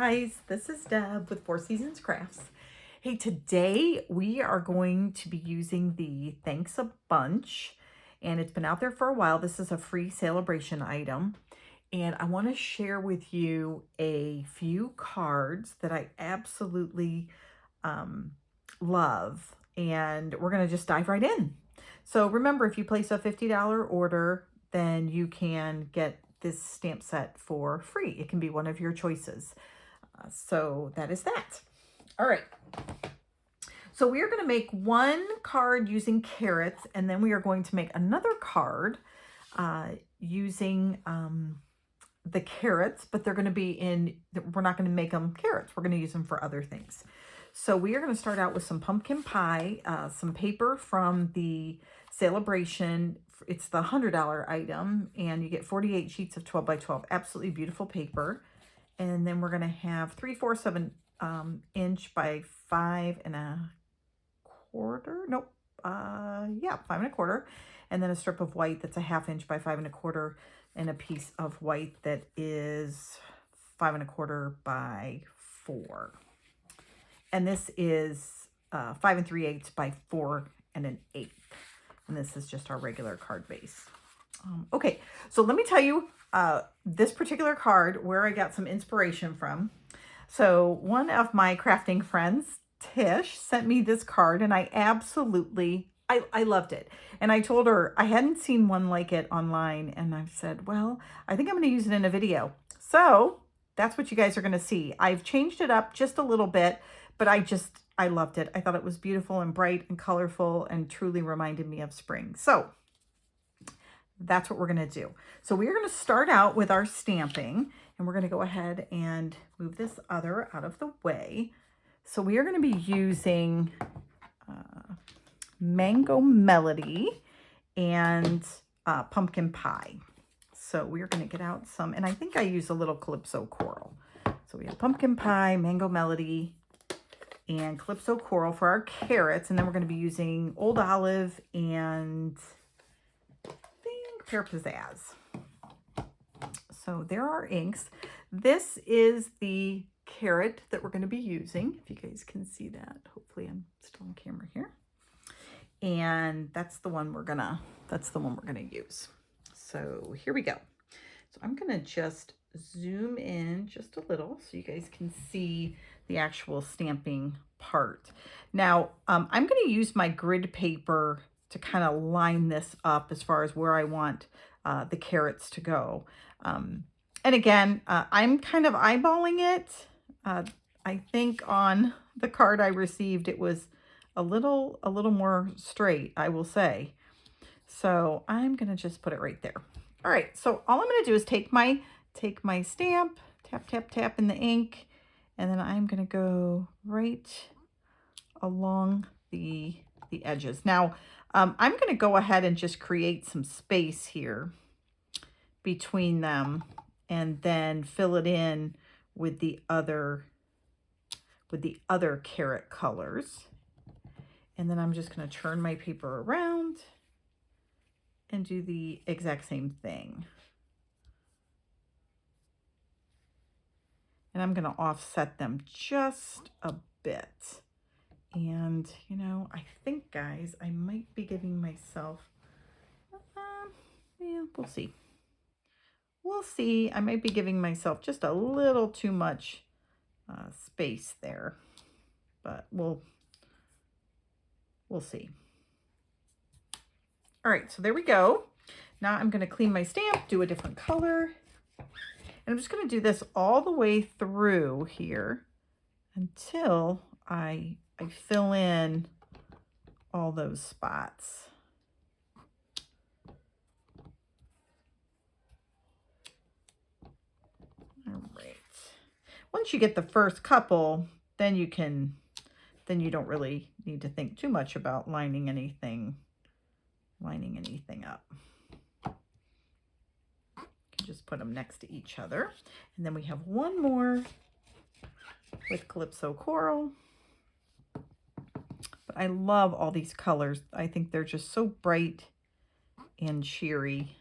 guys, this is Deb with Four Seasons Crafts. Hey, today we are going to be using the Thanks a Bunch, and it's been out there for a while. This is a free celebration item, and I want to share with you a few cards that I absolutely love, and we're going to just dive right in. So remember, if you place a $50 order, then you can get this stamp set for free. It can be one of your choices. So that is that. All right. So we are going to make one card using carrots, and then we are going to make another card using the carrots, but they're going to be in, we're not going to make them carrots. We're going to use them for other things. So we are going to start out with some pumpkin pie, some paper from the celebration. It's the $100 item, and you get 48 sheets of 12 by 12. Absolutely beautiful paper. And then we're going to have 3/4 of an inch by 5 1/4. Nope. Yeah, 5 1/4. And then a strip of white that's a 1/2 inch by 5 1/4, and a piece of white that is 5 1/4 by 4. And this is 5 3/8 by 4 1/8. And this is just our regular card base. Okay, so let me tell you this particular card, where I got some inspiration from. So one of my crafting friends, Tish, sent me this card, and I absolutely, I loved it. And I told her I hadn't seen one like it online, and I said, well, I think I'm going to use it in a video. So that's what you guys are going to see. I've changed it up just a little bit, but I loved it. I thought it was beautiful and bright and colorful and truly reminded me of spring. So that's what we're going to do. So we're going to start out with our stamping, and we're going to go ahead and move this other out of the way. So we are going to be using Mango Melody and pumpkin pie. So we're going to get out some, and I think I use a little Calypso Coral. So we have pumpkin pie, Mango Melody, and Calypso Coral for our carrots. And then we're going to be using Old Olive and I think Pear Pizzazz. So there are inks. This is the carrot that we're going to be using. If you guys can see that. Hopefully I'm still on camera here. And that's the one we're gonna use. So here we go. So I'm gonna just zoom in just a little so you guys can see the actual stamping part. Now, I'm going to use my grid paper to kind of line this up as far as where I want the carrots to go. And again, I'm kind of eyeballing it. I think on the card I received, it was a little more straight, I will say. So I'm going to just put it right there. All right, so all I'm going to do is take my stamp, tap, tap, tap in the ink, and then I'm going to go right along the edges. Now, I'm going to go ahead and just create some space here between them, and then fill it in with the other carrot colors. And then I'm just going to turn my paper around and do the exact same thing. And I'm going to offset them just a bit. And, you know, I think, guys, I might be giving myself, yeah, we'll see. We'll see. I might be giving myself just a little too much space there. But we'll see. All right, so there we go. Now I'm going to clean my stamp, do a different color. And I'm just going to do this all the way through here until I fill in all those spots. All right. Once you get the first couple, then you don't really need to think too much about lining anything up. Just put them next to each other. And then we have one more with Calypso Coral. But I love all these colors. I think they're just so bright and cheery.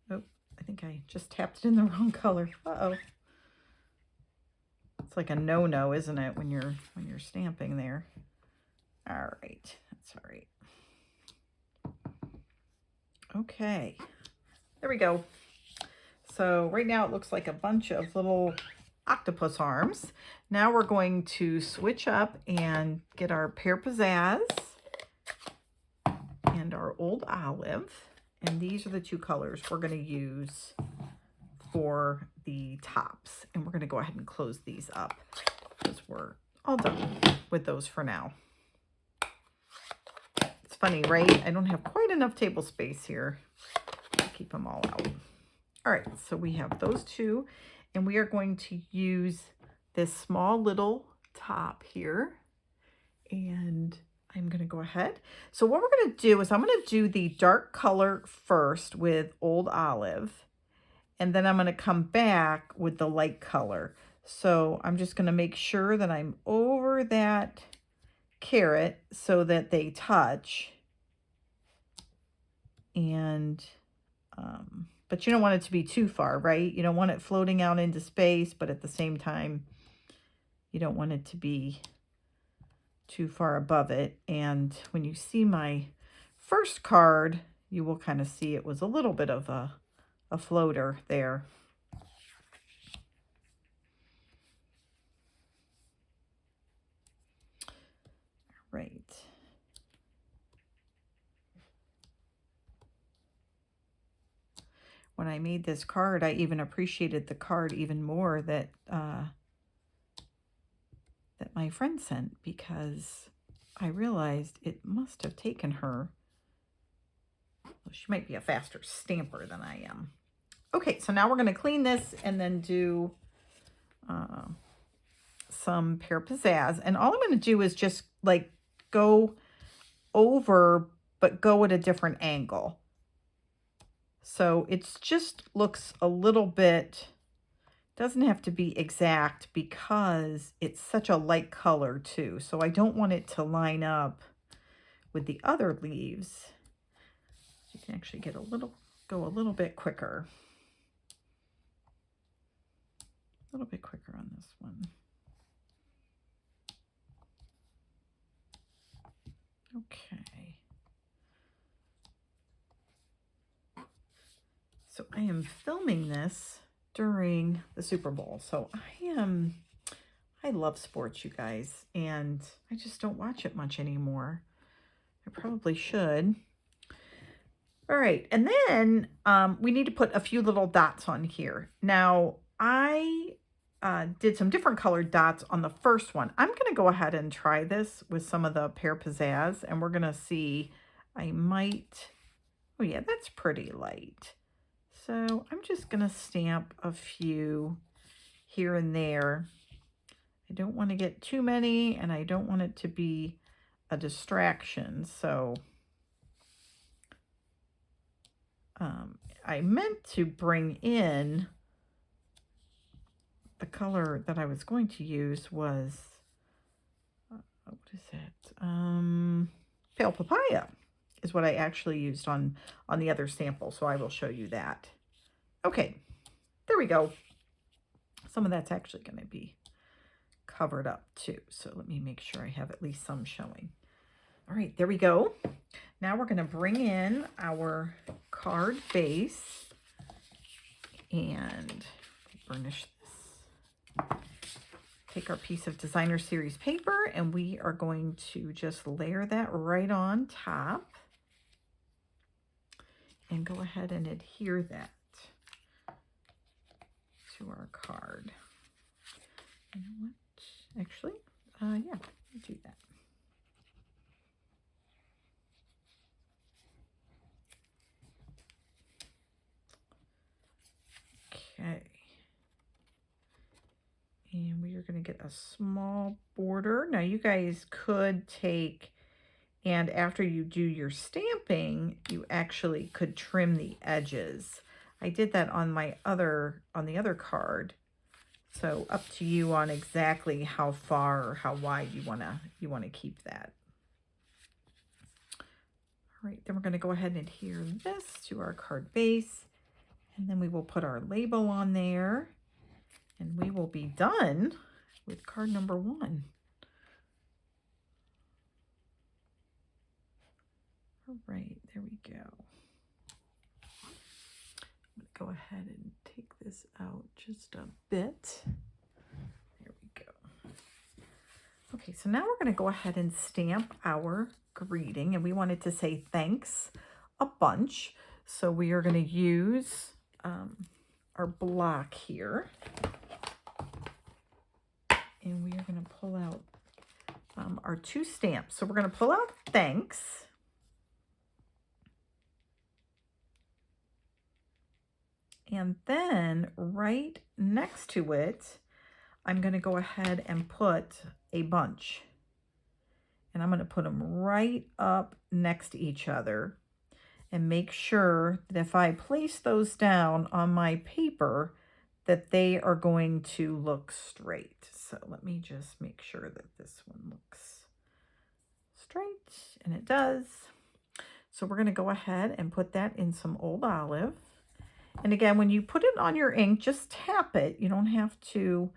Oh, I think I just tapped it in the wrong color. Uh-oh. It's like a no-no, isn't it, when you're stamping there? All right, that's all right. Okay, there we go. So right now it looks like a bunch of little octopus arms. Now we're going to switch up and get our pear pizzazz and our old olive. And these are the two colors we're going to use for the tops. And we're going to go ahead and close these up because we're all done with those for now. It's funny, right? I don't have quite enough table space here to keep them all out. All right, so we have those two, and we are going to use this small little top here, and I'm going to go ahead. So what we're going to do is I'm going to do the dark color first with Old Olive, and then I'm going to come back with the light color. So I'm just going to make sure that I'm over that carrot so that they touch, and but you don't want it to be too far, right? You don't want it floating out into space, but at the same time, you don't want it to be too far above it. And when you see my first card, you will kind of see it was a little bit of a floater there. Right. When I made this card, I even appreciated the card even more that that my friend sent, because I realized it must have taken her, well, she might be a faster stamper than I am. Okay, so now we're going to clean this and then do some pear pizzazz. And all I'm going to do is just like go over, but go at a different angle. So it's just looks a little bit, doesn't have to be exact because it's such a light color too. So I don't want it to line up with the other leaves. You can actually get go a little bit quicker. A little bit quicker on this one. Okay. So I am filming this during the Super Bowl. So I love sports, you guys, and I just don't watch it much anymore. I probably should. All right, and then we need to put a few little dots on here. Now, I did some different colored dots on the first one. I'm going to go ahead and try this with some of the pear pizzazz, and we're going to see. I might, oh yeah, that's pretty light. So I'm just going to stamp a few here and there. I don't want to get too many, and I don't want it to be a distraction. So I meant to bring in the color that I was going to use was, what is it? Pale Papaya is what I actually used on the other sample. So I will show you that. Okay, there we go. Some of that's actually going to be covered up too. So let me make sure I have at least some showing. All right, there we go. Now we're going to bring in our card base and burnish this. Take our piece of Designer Series paper, and we are going to just layer that right on top and go ahead and adhere that to our card. You know what? Actually, yeah, do that. Okay. And we are going to get a small border. Now you guys could take, and after you do your stamping, you actually could trim the edges. I did that on the other card. So up to you on exactly how far or how wide you want to keep that. All right, then we're going to go ahead and adhere this to our card base, and then we will put our label on there, and we will be done with card number 1. All right, there we go. I'm going to go ahead and take this out just a bit. There we go. Okay, so now we're going to go ahead and stamp our greeting, and we wanted to say thanks a bunch. So we are going to use our block here, and we are going to pull out our 2 stamps. So we're going to pull out thanks. And then right next to it, I'm going to go ahead and put a bunch. And I'm going to put them right up next to each other. And make sure that if I place those down on my paper, that they are going to look straight. So let me just make sure that this one looks straight, and it does. So we're going to go ahead and put that in some old olive. And again, when you put it on your ink, just tap it. You don't have to,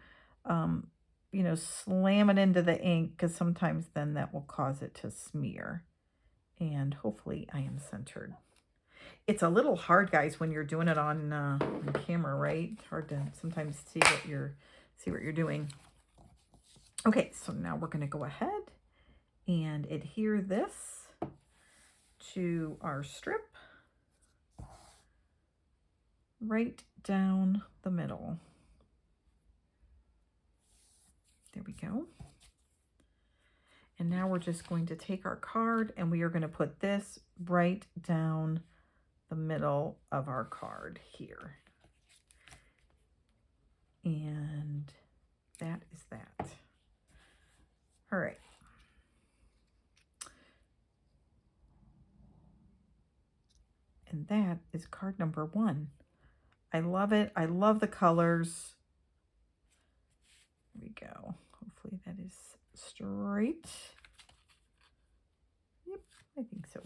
you know, slam it into the ink, because sometimes then that will cause it to smear. And hopefully I am centered. It's a little hard, guys, when you're doing it on camera, right? It's hard to sometimes see what you're doing. Okay, so now we're going to go ahead and adhere this to our strip right down the middle. There we go. And now we're just going to take our card, and we are going to put this right down the middle of our card here. And that is that. All right. And that is card number 1. I love it. I love the colors. There we go. Hopefully that is straight. Yep, I think so.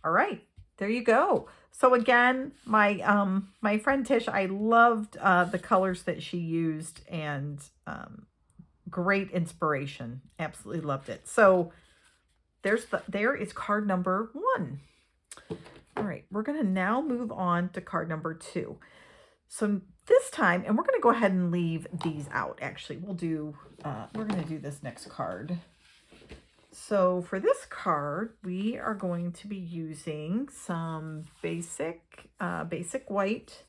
All right, there you go. So again, my my friend Tish, I loved the colors that she used, and great inspiration. Absolutely loved it. So there is card number 1. All right, we're going to now move on to card number 2. So this time, and we're going to go ahead and leave these out. Actually, we're going to do this next card. So for this card, we are going to be using some basic white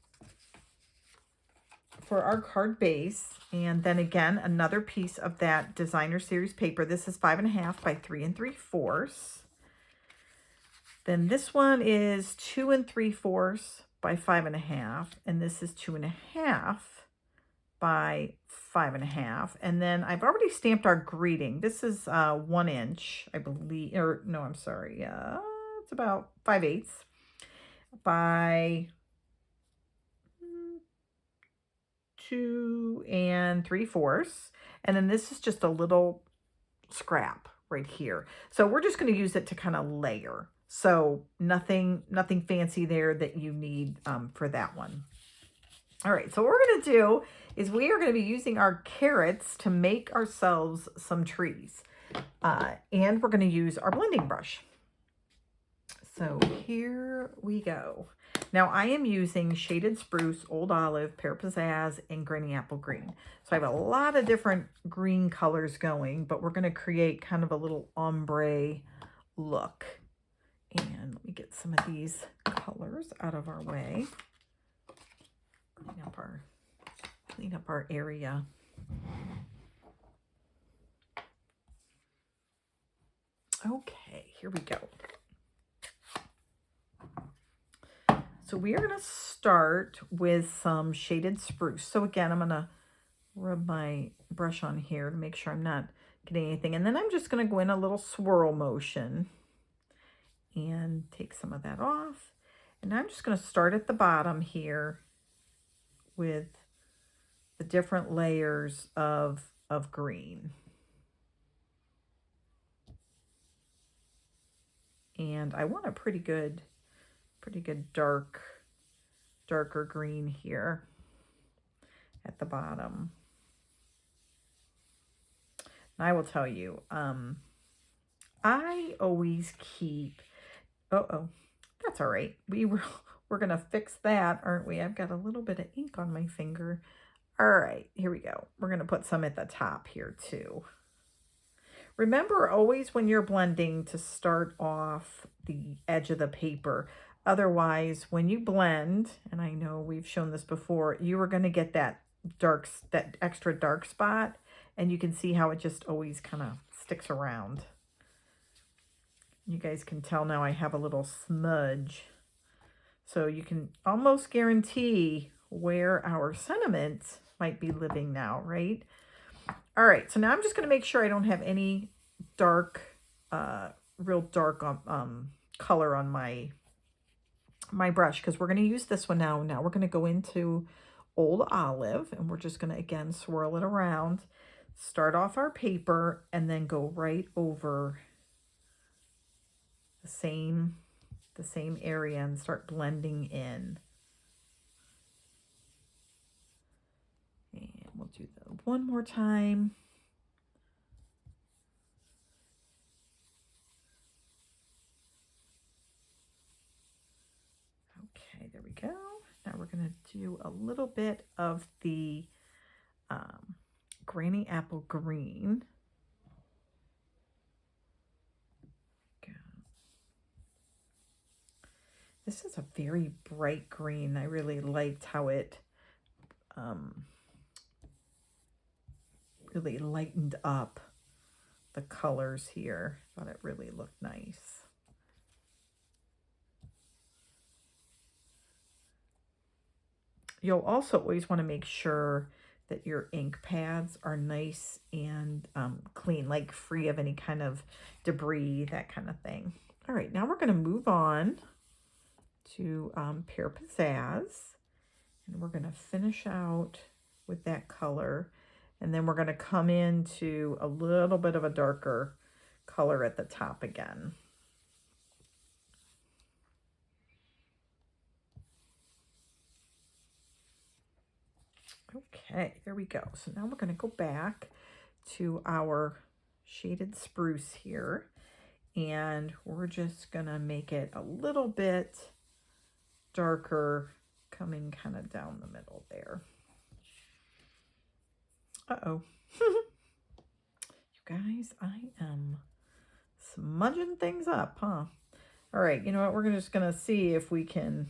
for our card base. And then again, another piece of that designer series paper. This is 5.5 by 3 3/4. Then this one is 2 3/4 by 5.5, and this is 2.5 by 5.5. And then I've already stamped our greeting. This is 1 inch, I believe, or no, I'm sorry. It's about 5/8 by 2 3/4. And then this is just a little scrap right here. So we're just going to use it to kind of layer. So nothing fancy there that you need for that one. All right, so what we're going to do is we are going to be using our carrots to make ourselves some trees. And we're going to use our blending brush. So here we go. Now I am using Shaded Spruce, Old Olive, Pear Pizzazz, and Granny Apple Green. So I have a lot of different green colors going, but we're going to create kind of a little ombre look. And let me get some of these colors out of our way. Clean up our area. Okay, here we go. So we are going to start with some Shaded Spruce. So again, I'm going to rub my brush on here to make sure I'm not getting anything. And then I'm just going to go in a little swirl motion and take some of that off. And I'm just going to start at the bottom here with the different layers of green. And I want a pretty good darker green here at the bottom. And I will tell you, I always keep, uh-oh, that's all right. We're going to fix that, aren't we? I've got a little bit of ink on my finger. All right, here we go. We're going to put some at the top here too. Remember always when you're blending to start off the edge of the paper. Otherwise, when you blend, and I know we've shown this before, you are going to get that extra dark spot, and you can see how it just always kind of sticks around. You guys can tell now I have a little smudge. So you can almost guarantee where our sentiment might be living now, right? All right, so now I'm just going to make sure I don't have any dark, real dark color on my brush, because we're going to use this one now. Now we're going to go into Old Olive, and we're just going to, again, swirl it around, start off our paper, and then go right over the same area and start blending in. And we'll do that one more time. Okay, there we go. Now we're going to do a little bit of the Granny Apple Green. This is a very bright green. I really liked how it really lightened up the colors here. Thought it really looked nice. You'll also always want to make sure that your ink pads are nice and clean, like free of any kind of debris, that kind of thing. All right, now we're going to move on to Pear Pizzazz, and we're going to finish out with that color, and then we're going to come into a little bit of a darker color at the top again. Okay, there we go. So now we're going to go back to our shaded spruce here, and we're just going to make it a little bit darker, coming kind of down the middle there. Uh-oh. You guys, I am smudging things up, huh? All right, you know what? We're just going to see if we can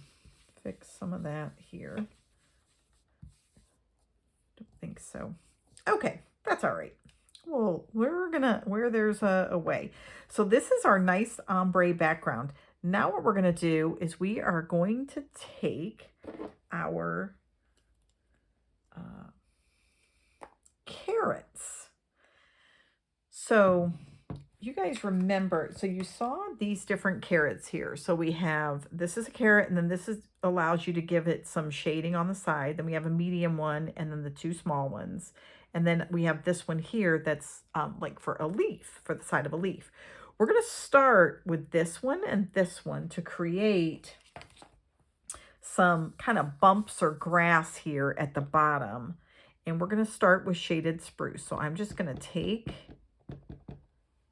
fix some of that here. Don't think so. Okay, that's all right. Well, where there's a way. So this is our nice ombre background. Now what we're going to do is we are going to take our carrots. So you guys remember, so you saw these different carrots here. So we have, this is a carrot, and then this allows you to give it some shading on the side. Then we have a medium one, and then the two small ones. And then we have this one here that's like for a leaf, for the side of a leaf. We're going to start with this one and this one to create some kind of bumps or grass here at the bottom. And we're going to start with shaded spruce. So I'm just going to take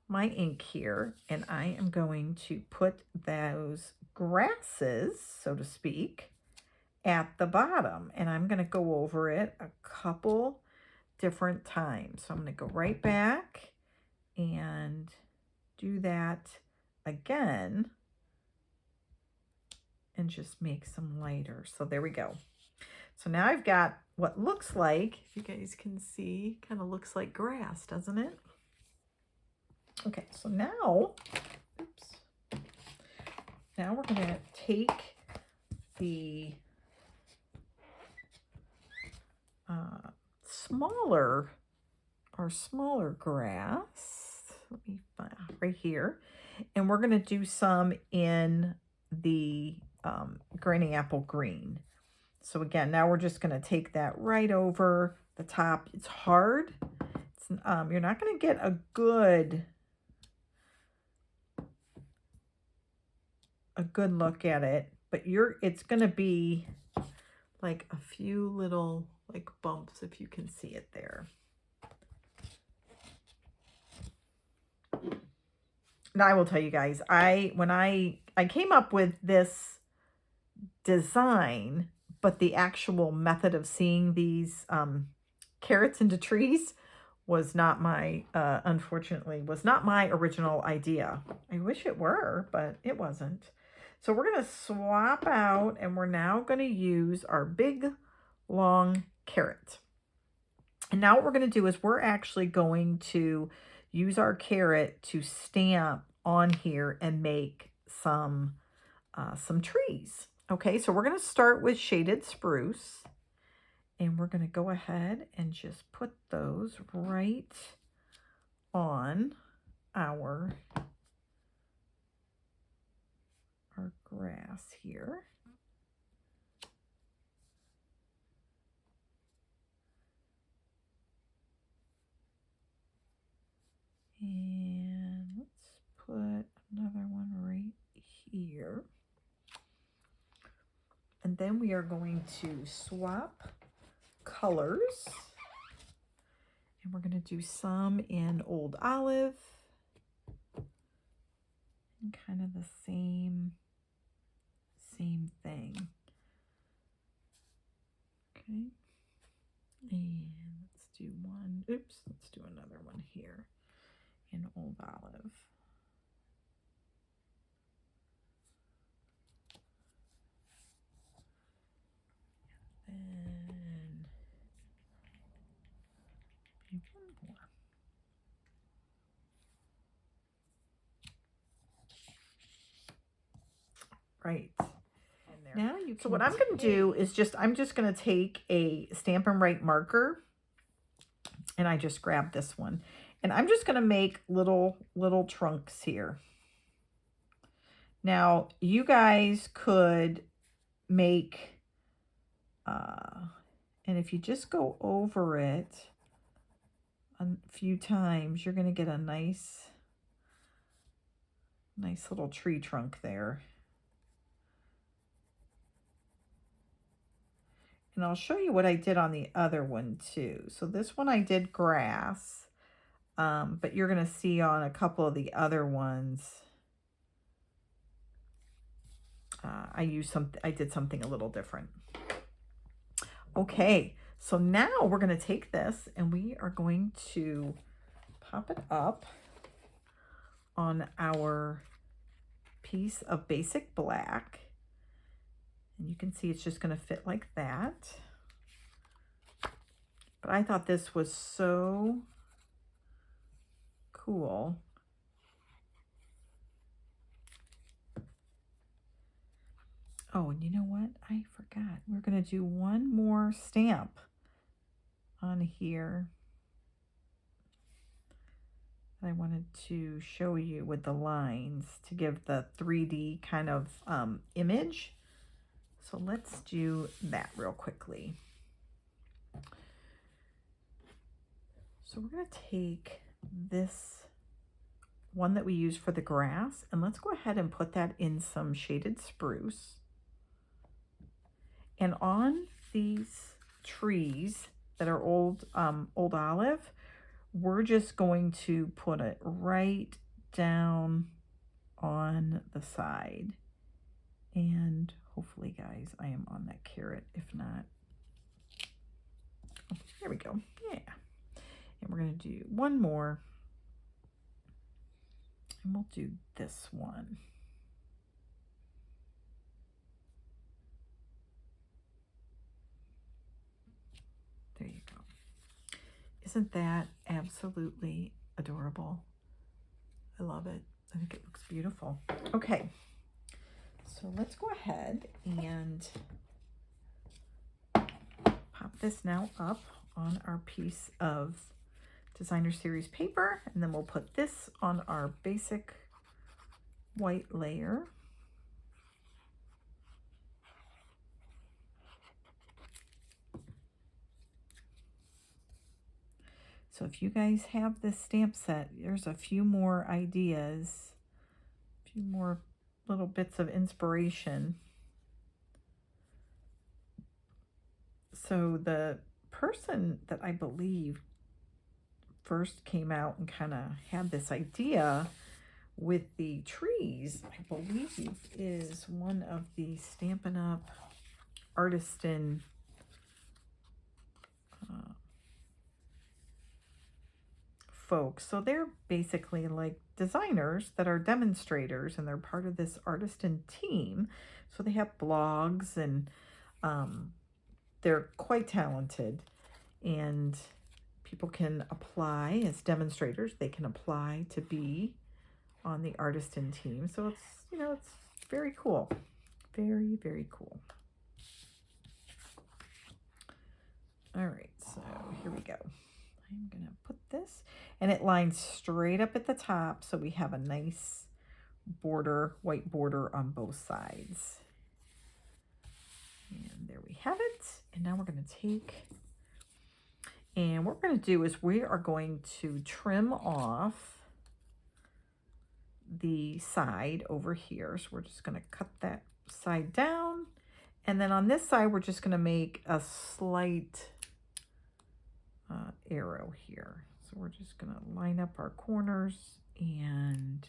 my ink here, and I am going to put those grasses, so to speak, at the bottom. And I'm going to go over it a couple different times. So I'm going to go right back and do that again and just make some lighter. So there we go. So now I've got what looks like, if you guys can see, kind of looks like grass, doesn't it? Okay, so now, oops, now we're going to take the smaller grass, let me find right here, and we're going to do some in the Granny Apple Green. So again, now we're just going to take that right over the top. It's hard. It's, you're not going to get a good look at it, but it's going to be like a few little like bumps, if you can see it there. Now I will tell you guys, when I came up with this design, but the actual method of seeing these carrots into trees was not my, unfortunately, was not my original idea. I wish it were, but it wasn't. So we're going to swap out, and we're now going to use our big, long carrot. And now what we're going to do is we're actually going to use our carrot to stamp on here and make some trees. Okay, so we're going to start with shaded spruce. And we're going to go ahead and just put those right on our grass here. And let's put another one right here. And then we are going to swap colors. And we're going to do some in Old Olive. And kind of the same thing. Okay. And let's do one. Oops, let's do another one here in Old Olive. And maybe one more. Right. Now you can. So what I'm going to do is I'm just going to take a Stampin' Right marker, and I just grabbed this one, and I'm just going to make little trunks here. Now you guys could make, and if you just go over it a few times, you're going to get a nice little tree trunk there. And I'll show you what I did on the other one too. So this one I did grass, but you're going to see on a couple of the other ones, I did something a little different. Okay, so now we're going to take this and we are going to pop it up on our piece of basic black. And you can see it's just going to fit like that. But I thought this was so cool. Oh, and you know what? I forgot. We're going to do one more stamp on here. I wanted to show you with the lines to give the 3D kind of image. So let's do that real quickly. So we're going to take this one that we use for the grass, and let's go ahead and put that in some shaded spruce. And on these trees that are old olive, we're just going to put it right down on the side. And hopefully, guys, I am on that carrot. If not, oh, there we go. Yeah. And we're going to do one more. And we'll do this one. There you go. Isn't that absolutely adorable? I love it. I think it looks beautiful. Okay. So let's go ahead and pop this now up on our piece of Designer Series paper, and then we'll put this on our basic white layer. So if you guys have this stamp set, there's a few more ideas, a few more little bits of inspiration. So the person that I believe first came out and kind of had this idea with the trees, I believe, is one of the Stampin' Up! Artistan folks. So they're basically like designers that are demonstrators, and they're part of this artisan team. So they have blogs, and they're quite talented, and people can apply as demonstrators. They can apply to be on the artisan team. So it's, you know, it's very cool. Very, very cool. All right, so here we go. I'm gonna put this, and it lines straight up at the top, so we have a nice border, white border on both sides. And there we have it. And now we're gonna take, and what we're gonna do is we are going to trim off the side over here. So we're just gonna cut that side down, and then on this side we're just gonna make a slight arrow here. So we're just gonna line up our corners, and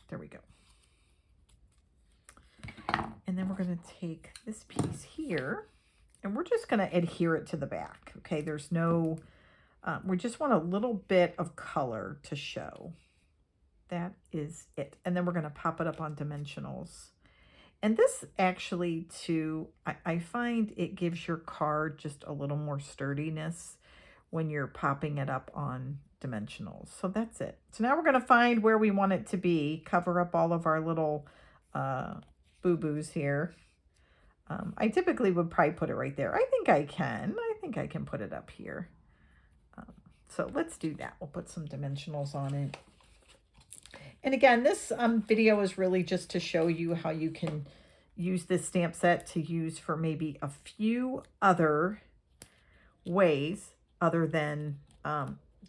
there we go. And then we're gonna take this piece here, and we're just gonna adhere it to the back. Okay, there's no, we just want a little bit of color to show. That is it. And then we're gonna pop it up on dimensionals. And this actually too, I find it gives your card just a little more sturdiness when you're popping it up on dimensionals. So that's it. So now we're going to find where we want it to be, cover up all of our little boo-boos here. I typically would probably put it right there. I think I can put it up here. So let's do that. We'll put some dimensionals on it. And again, this video is really just to show you how you can use this stamp set to use for maybe a few other ways other than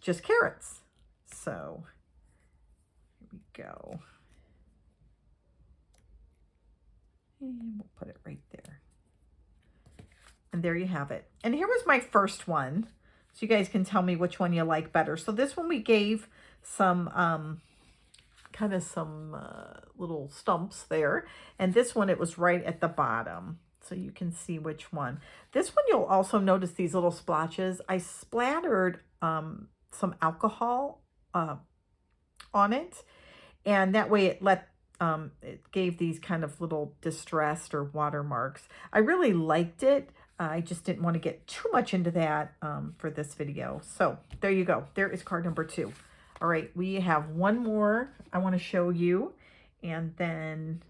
just carrots. So here we go. And we'll put it right there. And there you have it. And here was my first one. So you guys can tell me which one you like better. So this one we gave some kind of some little stumps there, and this one it was right at the bottom, so you can see which one. This one you'll also notice these little splotches. I splattered some alcohol on it, and that way it gave these kind of little distressed or watermarks. I really liked it. I just didn't want to get too much into that for this video. So there you go. There is card number 2. All right, we have one more I want to show you, and then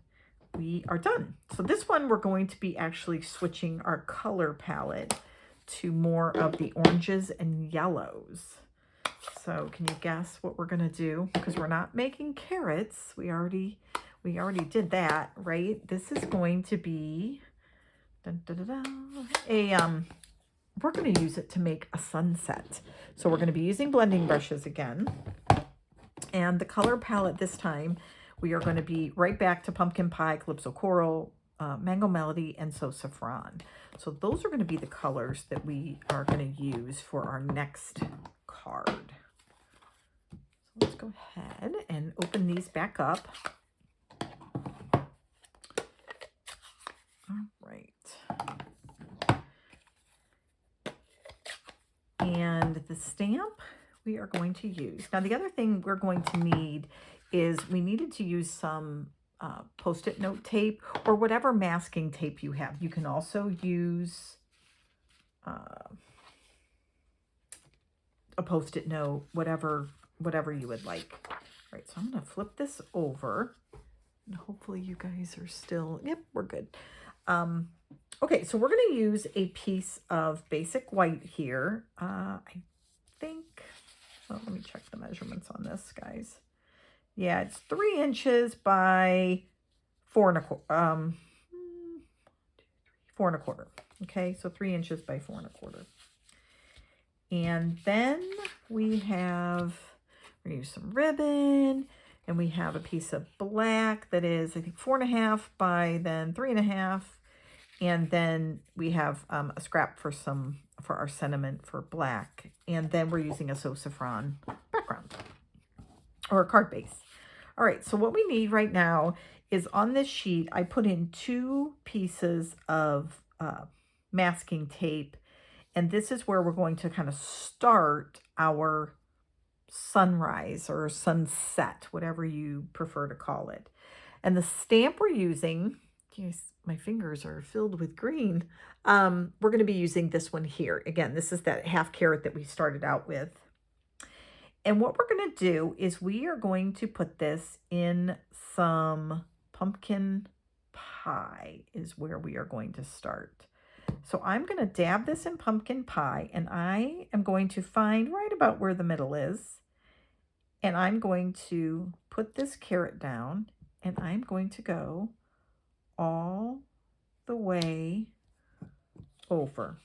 we are done. So this one we're going to be actually switching our color palette to more of the oranges and yellows. So can you guess what we're going to do? Because we're not making carrots. We already did that, right? This is going to be we're going to use it to make a sunset. So we're going to be using blending brushes again. And the color palette this time, we are going to be right back to Pumpkin Pie, Calypso Coral, Mango Melody, and So Saffron. So those are going to be the colors that we are going to use for our next card. So let's go ahead and open these back up. All right. And the stamp we are going to use. Now, the other thing we're going to need is we needed to use some Post-it note tape or whatever masking tape you have. You can also use a Post-it note, whatever you would like. All right, so I'm going to flip this over, and hopefully you guys are still, yep, we're good. Okay, so we're going to use a piece of basic white here. I think, well, let me check the measurements on this, guys. Yeah, it's 3 inches by 4 1/4. 4 1/4. Okay, so 3 inches by 4 1/4. And then we're going to use some ribbon, and we have a piece of black that is, I think, 4 1/2 by then 3 1/2. And then we have a scrap for our sentiment for black. And then we're using a saffron background or a card base. All right, so what we need right now is on this sheet, I put in 2 pieces of masking tape. And this is where we're going to kind of start our sunrise or sunset, whatever you prefer to call it. And the stamp we're using, geez, my fingers are filled with green. We're going to be using this one here. Again, this is that half carat that we started out with. And what we're going to do is we are going to put this in some pumpkin pie is where we are going to start. So I'm going to dab this in pumpkin pie, and I am going to find right about where the middle is. And I'm going to put this carrot down, and I'm going to go all the way over.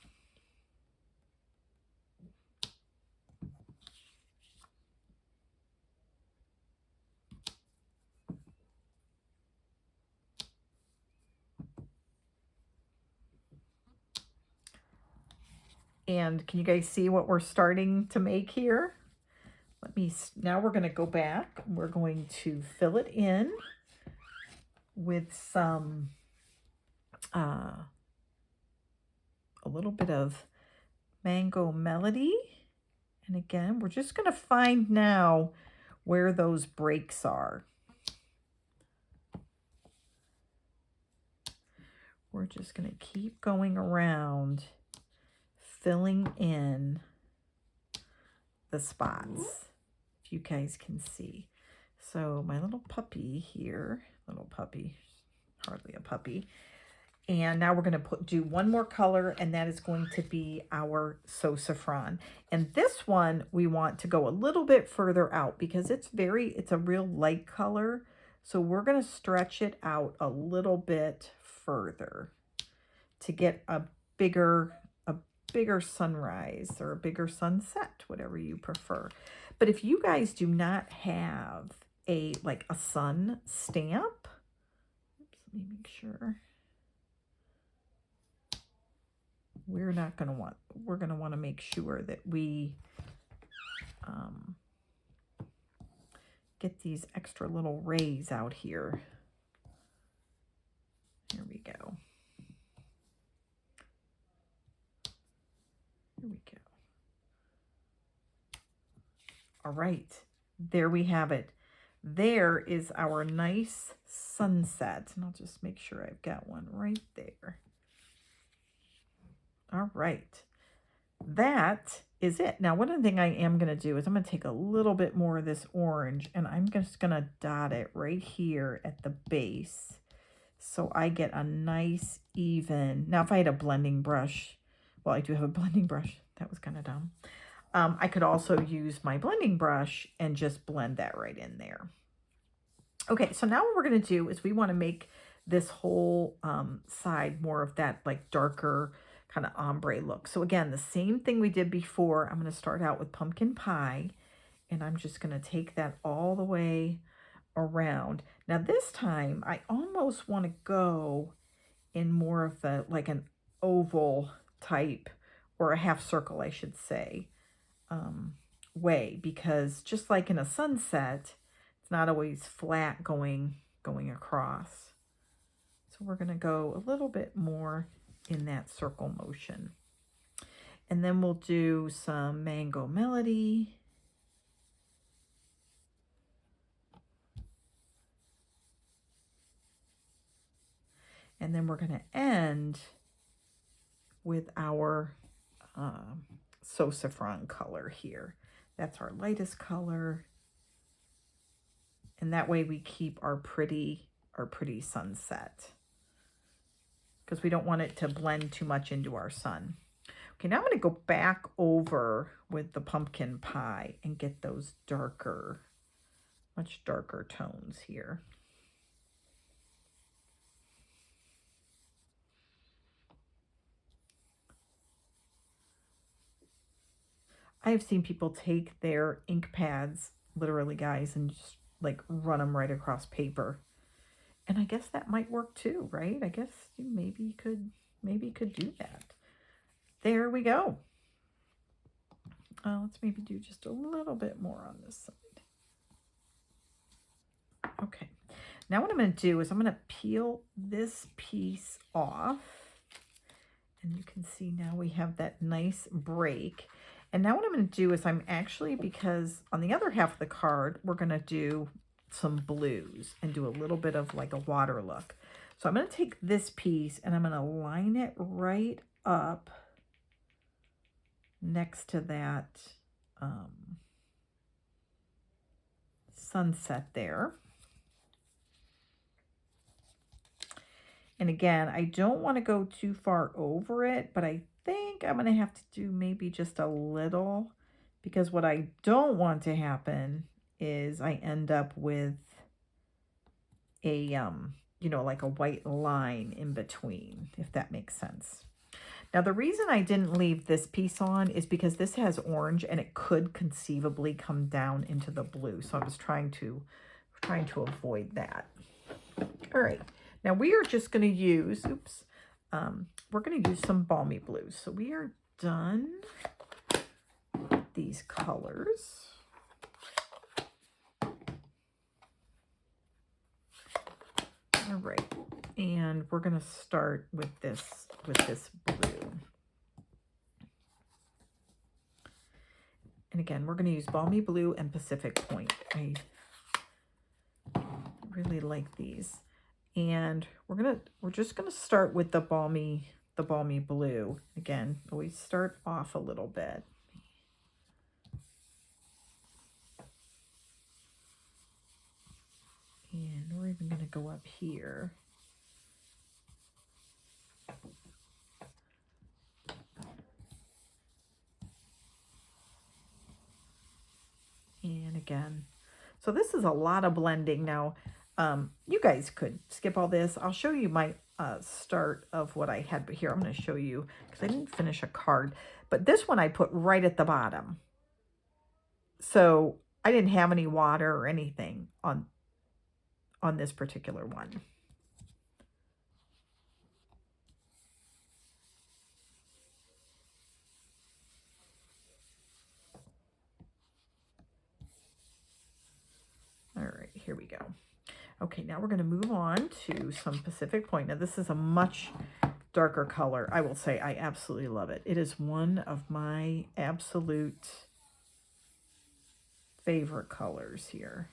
And can you guys see what we're starting to make here? Now we're going to go back. We're going to fill it in with some, a little bit of Mango Melody. And again, we're just going to find now where those breaks are. We're just going to keep going around, filling in the spots, if you guys can see. So my little puppy here, hardly a puppy. And now we're going to do one more color, and that is going to be our saffron. And this one we want to go a little bit further out because it's a real light color. So we're going to stretch it out a little bit further to get a bigger sunrise or a bigger sunset, whatever you prefer. But if you guys do not have a sun stamp, oops, let me make sure. We're going to want to make sure that we get these extra little rays out here. Here we go. Here we go. All right, there we have it. There is our nice sunset. And I'll just make sure I've got one right there. All right, that is it. Now, one other thing I am going to do is I'm going to take a little bit more of this orange, and I'm just going to dot it right here at the base so I get a nice even. Now, if I had a blending brush, well, I do have a blending brush. That was kind of dumb. I could also use my blending brush and just blend that right in there. Okay, so now what we're going to do is we want to make this whole side more of that darker kind of ombre look. So again, the same thing we did before. I'm going to start out with pumpkin pie, and I'm just going to take that all the way around. Now this time, I almost want to go in more of the an oval type, or a half circle, I should say, way, because just like in a sunset, it's not always flat going across. So we're going to go a little bit more in that circle motion. And then we'll do some Mango Melody. And then we're going to end with our saffron color here. That's our lightest color. And that way we keep our pretty sunset, because we don't want it to blend too much into our sun. Okay, now I'm going to go back over with the pumpkin pie and get those much darker tones here. I have seen people take their ink pads, literally, guys, and just run them right across paper. And I guess that might work too, right? I guess maybe you could maybe could do that. There we go. Let's maybe do just a little bit more on this side. Okay, now what I'm going to do is I'm going to peel this piece off. And you can see now we have that nice break. And now what I'm going to do is I'm actually, because on the other half of the card, we're going to do some blues and do a little bit of like a water look. So I'm going to take this piece and I'm going to line it right up next to that sunset there. And again, I don't want to go too far over it, but I think I'm going to have to do maybe just a little, because what I don't want to happen is I end up with a, you know, like a white line in between, if that makes sense. Now, the reason I didn't leave this piece on is because this has orange and it could conceivably come down into the blue. So I was trying to avoid that. All right. Now we are just going to use, we're going to use some balmy blues. So we are done with these colors. All right. And we're going to start with this blue. And again, we're going to use balmy blue and Pacific Point. I really like these. And we're just gonna start with the balmy blue. Again, always start off a little bit. And we're even gonna go up here. And again, so this is a lot of blending. Now, you guys could skip all this. I'll show you my start of what I had, but here I'm going to show you because I didn't finish a card. But this one I put right at the bottom. So I didn't have any water or anything on this particular one. All right, here we go. Okay, now we're going to move on to some Pacific Point. Now, this is a much darker color. I will say I absolutely love it. It is one of my absolute favorite colors here.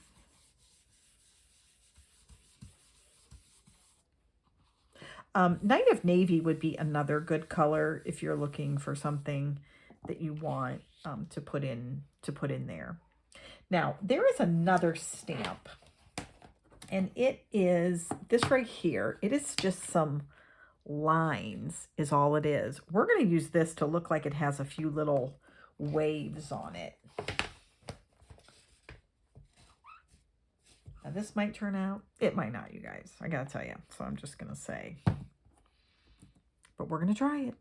Night of Navy would be another good color if you're looking for something that you want to put in there. Now, there is another stamp. And it is this right here. It is just some lines is all it is. We're going to use this to look like it has a few little waves on it. Now this might turn out. It might not, you guys. I got to tell you. So I'm just going to say. But we're going to try it.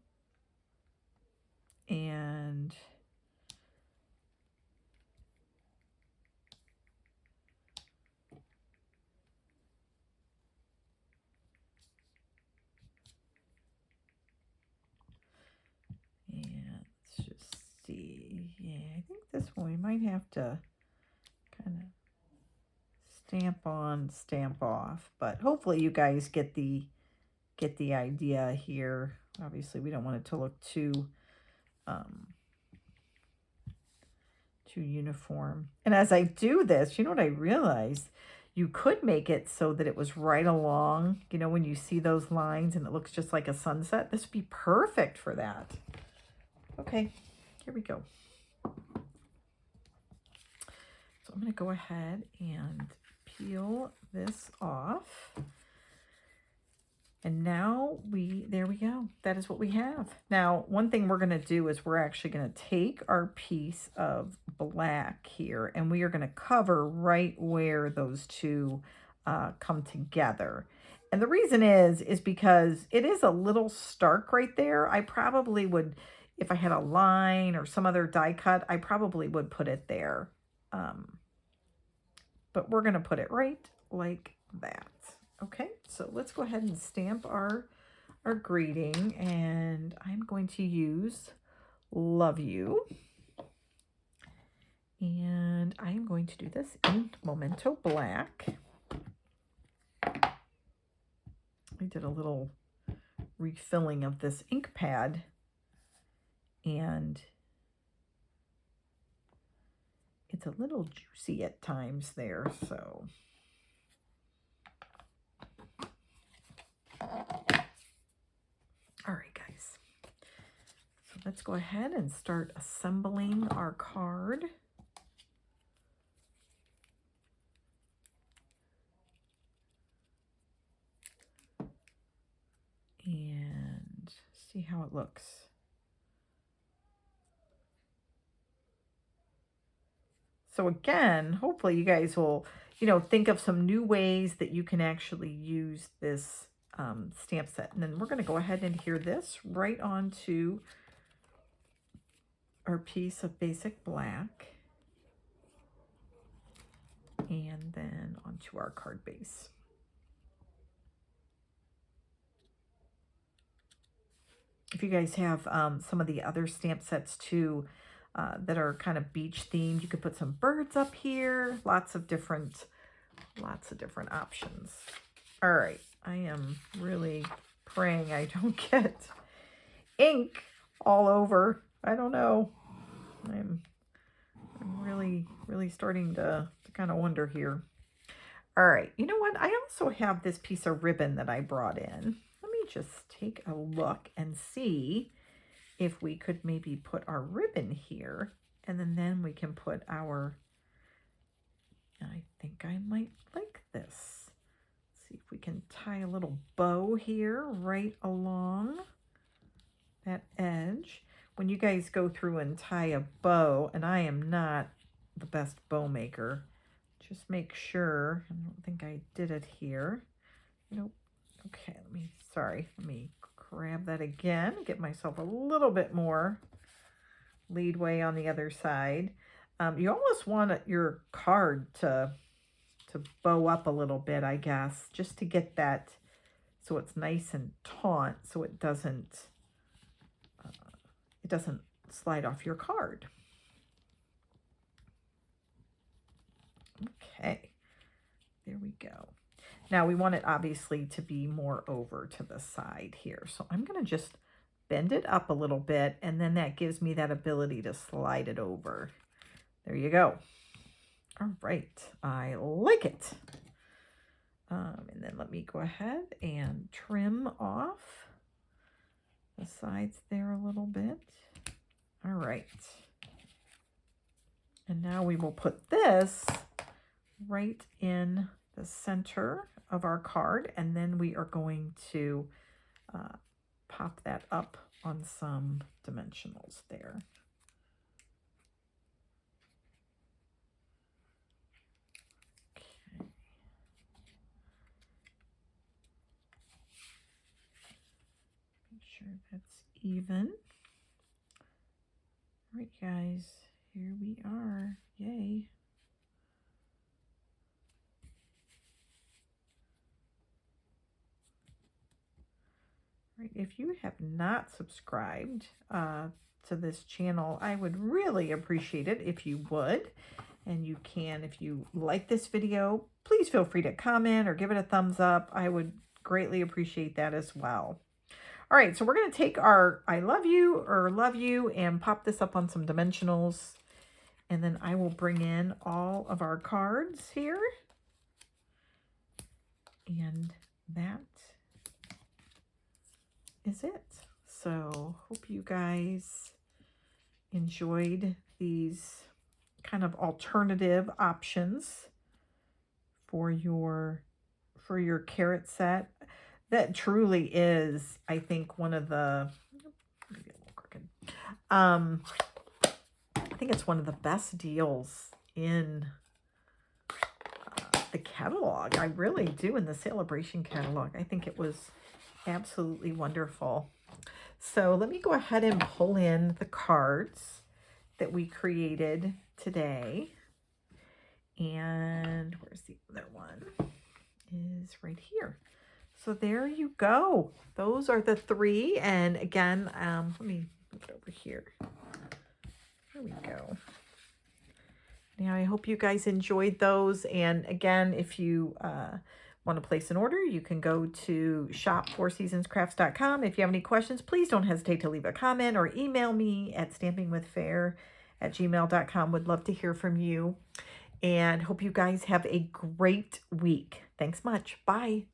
And let's just see. Yeah, I think this one we might have to kind of stamp on, stamp off. But hopefully you guys get the idea here. Obviously, we don't want it to look too uniform. And as I do this, you know what I realized? You could make it so that it was right along, you know, when you see those lines and it looks just like a sunset. This would be perfect for that. Okay, here we go. So I'm going to go ahead and peel this off. And now there we go. That is what we have. Now, one thing we're going to do is we're actually going to take our piece of black here and we are going to cover right where those two come together. And the reason is because it is a little stark right there. I probably would, if I had a line or some other die cut, I probably would put it there. But we're going to put it right like that. Okay, so let's go ahead and stamp our our greeting, and I'm going to use Love You. And I'm going to do this in Memento Black. I did a little refilling of this ink pad, and it's a little juicy at times there, so. All right, guys. So let's go ahead and start assembling our card. And see how it looks. So again, hopefully you guys will, think of some new ways that you can actually use this stamp set. And then we're going to go ahead and adhere this right onto our piece of basic black. And then onto our card base. If you guys have some of the other stamp sets too that are kind of beach themed, you could put some birds up here. Lots of different options. All right, I am really praying I don't get ink all over. I don't know. I'm really starting to kind of wonder here. All right, you know what? I also have this piece of ribbon that I brought in. Let me just take a look and see if we could maybe put our ribbon here, and then we can put our, I think I might like this. Let's see if we can tie a little bow here right along that edge. When you guys go through and tie a bow, and I am not the best bow maker, just make sure, I don't think I did it here. Nope. Okay, let me grab that again, get myself a little bit more leadway on the other side. You almost want your card to bow up a little bit, I guess, just to get that so it's nice and taut, so it doesn't slide off your card. Okay, there we go. Now we want it obviously to be more over to the side here. So I'm going to just bend it up a little bit, and then that gives me that ability to slide it over. There you go. All right, I like it. And then let me go ahead and trim off the sides there a little bit. All right. And now we will put this right in the center of our card, and then we are going to pop that up on some dimensionals there. Okay. Make sure that's even. All right, guys, here we are. Yay. Right, if you have not subscribed to this channel, I would really appreciate it if you would. And you can, if you like this video, please feel free to comment or give it a thumbs up. I would greatly appreciate that as well. All right, so we're going to take our I love you or love you and pop this up on some dimensionals. And then I will bring in all of our cards here. And that is it. So hope you guys enjoyed these kind of alternative options for your carrot set. That truly is, I think, one of the, maybe a little crooked. I think it's one of the best deals in the catalog. I really do, in the Celebration catalog. I think it was absolutely wonderful. So let me go ahead and pull in the cards that we created today. And where's the other one? Is right here. So there you go. Those are the 3. And again, let me move it over here. There we go. Now, I hope you guys enjoyed those. And again, if you want to place an order, you can go to shop4seasonscrafts.com. If you have any questions, please don't hesitate to leave a comment or email me at stampingwithfair@gmail.com. Would love to hear from you. And hope you guys have a great week. Thanks much. Bye.